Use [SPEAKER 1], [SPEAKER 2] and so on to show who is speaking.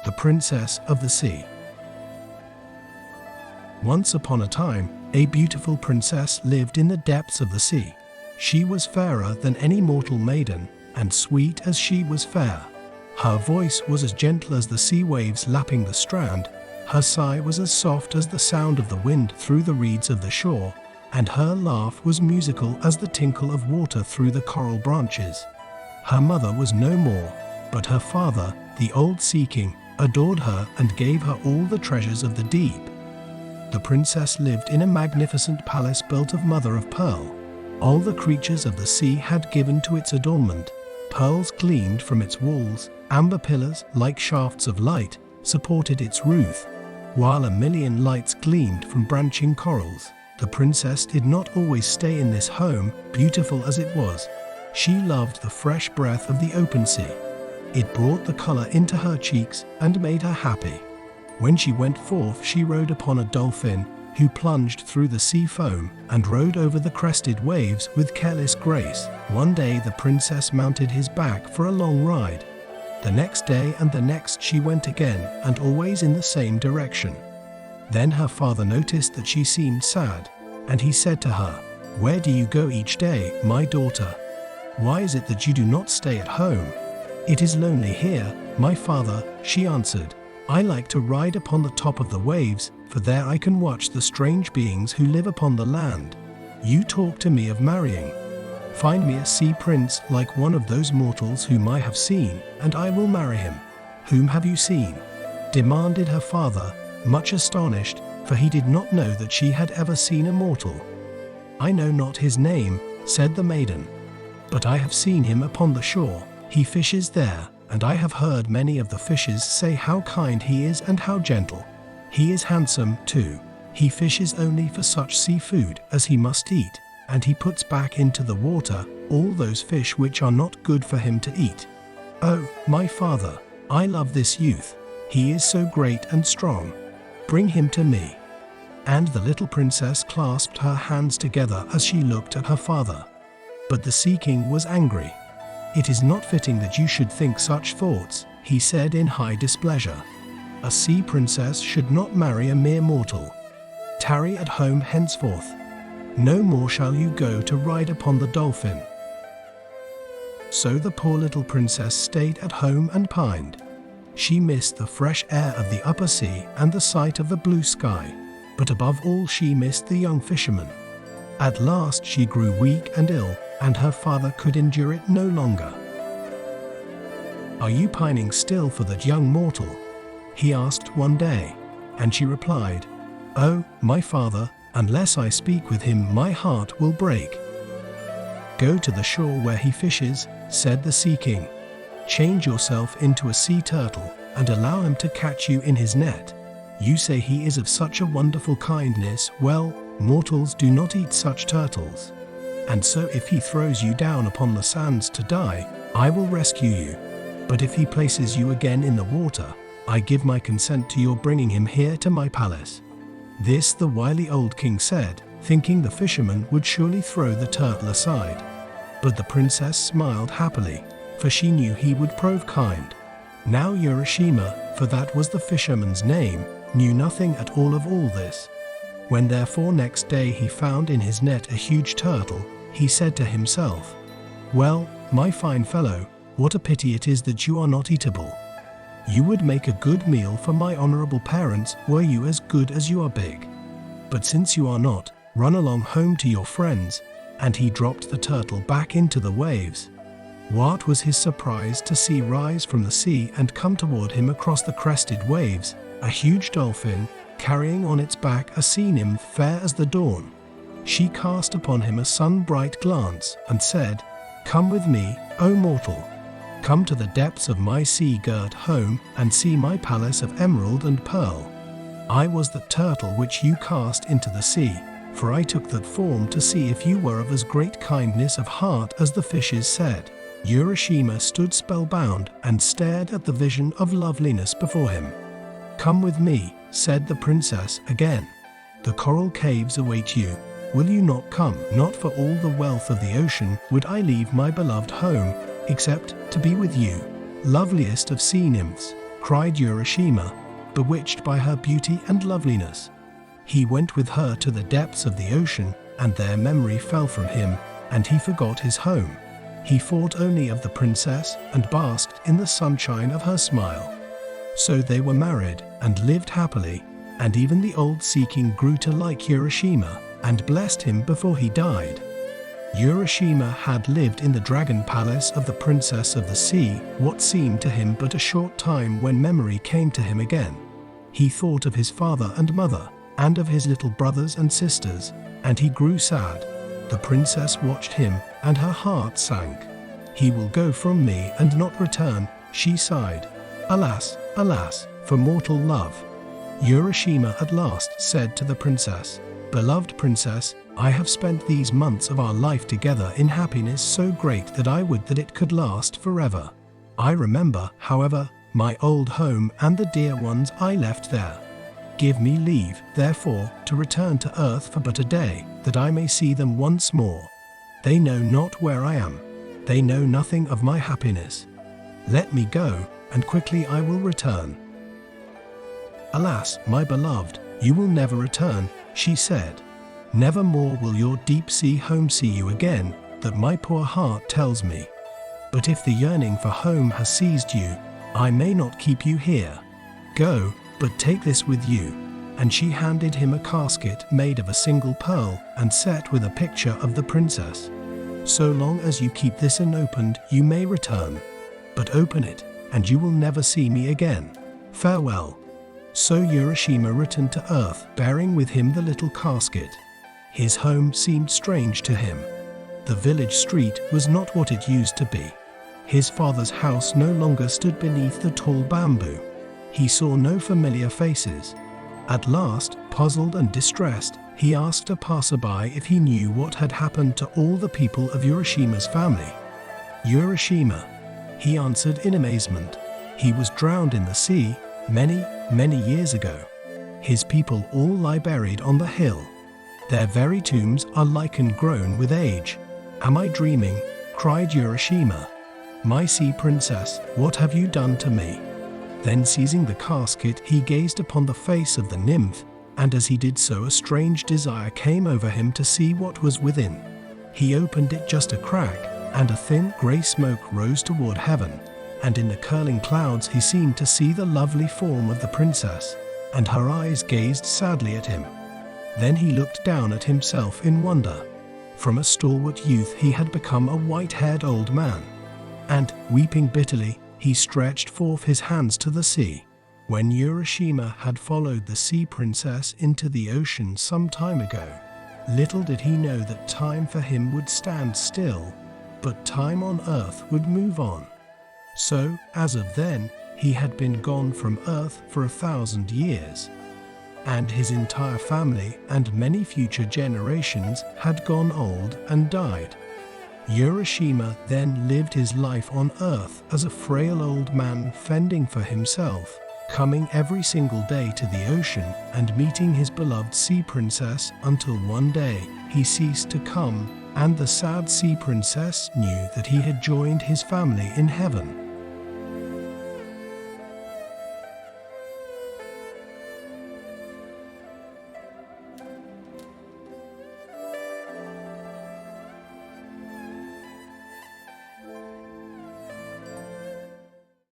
[SPEAKER 1] The Princess of the Sea. Once upon a time, a beautiful princess lived in the depths of the sea. She was fairer than any mortal maiden, and sweet as she was fair. Her voice was as gentle as the sea waves lapping the strand. Her sigh was as soft as the sound of the wind through the reeds of the shore, and her laugh was musical as the tinkle of water through the coral branches. Her mother was no more, but her father, the old Sea King, adored her and gave her all the treasures of the deep. The princess lived in a magnificent palace built of mother of pearl. All the creatures of the sea had given to its adornment. Pearls gleamed from its walls, amber pillars, like shafts of light, supported its roof, while a million lights gleamed from branching corals. The princess did not always stay in this home, beautiful as it was. She loved the fresh breath of the open sea. It brought the color into her cheeks and made her happy. When she went forth, she rode upon a dolphin, who plunged through the sea foam and rode over the crested waves with careless grace. One day the princess mounted his back for a long ride. The next day and the next she went again, and always in the same direction. Then her father noticed that she seemed sad, and he said to her, "Where do you go each day, my daughter? Why is it that you do not stay at home?" "It is lonely here, my father," she answered. "I like to ride upon the top of the waves, for there I can watch the strange beings who live upon the land. You talk to me of marrying. Find me a sea prince like one of those mortals whom I have seen, and I will marry him." "Whom have you seen?" demanded her father, much astonished, for he did not know that she had ever seen a mortal. "I know not his name," said the maiden, "but I have seen him upon the shore. He fishes there, and I have heard many of the fishes say how kind he is and how gentle. He is handsome, too. He fishes only for such seafood as he must eat, and he puts back into the water all those fish which are not good for him to eat. Oh, my father, I love this youth. He is so great and strong. Bring him to me." And the little princess clasped her hands together as she looked at her father. But the Sea King was angry. "It is not fitting that you should think such thoughts," he said in high displeasure. "A sea princess should not marry a mere mortal. Tarry at home henceforth. No more shall you go to ride upon the dolphin." So the poor little princess stayed at home and pined. She missed the fresh air of the upper sea and the sight of the blue sky, but above all she missed the young fisherman. At last she grew weak and ill, and her father could endure it no longer. "Are you pining still for that young mortal?" he asked one day, and she replied, "Oh, my father, unless I speak with him my heart will break." "Go to the shore where he fishes," said the Sea King. "Change yourself into a sea turtle and allow him to catch you in his net. You say he is of such a wonderful kindness. Well, mortals do not eat such turtles. And so if he throws you down upon the sands to die, I will rescue you. But if he places you again in the water, I give my consent to your bringing him here to my palace." This the wily old king said, thinking the fisherman would surely throw the turtle aside. But the princess smiled happily, for she knew he would prove kind. Now Urashima, for that was the fisherman's name, knew nothing at all of all this. When therefore next day he found in his net a huge turtle, he said to himself, "Well, my fine fellow, what a pity it is that you are not eatable. You would make a good meal for my honorable parents were you as good as you are big. But since you are not, run along home to your friends," and he dropped the turtle back into the waves. What was his surprise to see rise from the sea and come toward him across the crested waves a huge dolphin, carrying on its back a sea nymph fair as the dawn. She cast upon him a sun-bright glance and said, "Come with me, O mortal. Come to the depths of my sea-girt home and see my palace of emerald and pearl. I was the turtle which you cast into the sea, for I took that form to see if you were of as great kindness of heart as the fishes said." Urashima stood spellbound and stared at the vision of loveliness before him. "Come with me," said the princess again. "The coral caves await you. Will you not come? Not for all the wealth of the ocean would I leave my beloved home, except to be with you, loveliest of sea nymphs, cried Urashima, bewitched by her beauty and loveliness. He went with her to the depths of the ocean, and their memory fell from him, and he forgot his home. He thought only of the princess and basked in the sunshine of her smile. So they were married and lived happily, and even the old Sea King grew to like Urashima and blessed him before he died. Urashima had lived in the dragon palace of the Princess of the Sea what seemed to him but a short time when memory came to him again. He thought of his father and mother, and of his little brothers and sisters, and he grew sad. The princess watched him, and her heart sank. "He will go from me and not return," she sighed. "Alas, alas, for mortal love." Urashima at last said to the princess, "Beloved princess, I have spent these months of our life together in happiness so great that I would that it could last forever. I remember, however, my old home and the dear ones I left there. Give me leave, therefore, to return to earth for but a day, that I may see them once more. They know not where I am. They know nothing of my happiness. Let me go, and quickly I will return." "Alas, my beloved, you will never return," she said. "Never more will your deep sea home see you again, that my poor heart tells me. But if the yearning for home has seized you, I may not keep you here. Go, but take this with you." And she handed him a casket made of a single pearl and set with a picture of the princess. "So long as you keep this unopened, you may return. But open it, and you will never see me again. Farewell." So Urashima returned to earth, bearing with him the little casket. His home seemed strange to him. The village street was not what it used to be. His father's house no longer stood beneath the tall bamboo. He saw no familiar faces. At last, puzzled and distressed, he asked a passerby if he knew what had happened to all the people of Urashima's family. "Urashima," he answered in amazement. "He was drowned in the sea many, many years ago. His people all lie buried on the hill. Their very tombs are lichen grown with age." "Am I dreaming?" cried Urashima. "My sea princess, what have you done to me?" Then seizing the casket, he gazed upon the face of the nymph, and as he did so a strange desire came over him to see what was within. He opened it just a crack, and a thin grey smoke rose toward heaven, and in the curling clouds he seemed to see the lovely form of the princess, and her eyes gazed sadly at him. Then he looked down at himself in wonder. From a stalwart youth he had become a white-haired old man, and, weeping bitterly, he stretched forth his hands to the sea. When Urashima had followed the sea princess into the ocean some time ago, little did he know that time for him would stand still, but time on earth would move on. So, as of then, he had been gone from earth for 1,000 years, and his entire family and many future generations had gone old and died. Urashima then lived his life on earth as a frail old man fending for himself, coming every single day to the ocean and meeting his beloved sea princess until one day he ceased to come, and the sad sea princess knew that he had joined his family in heaven.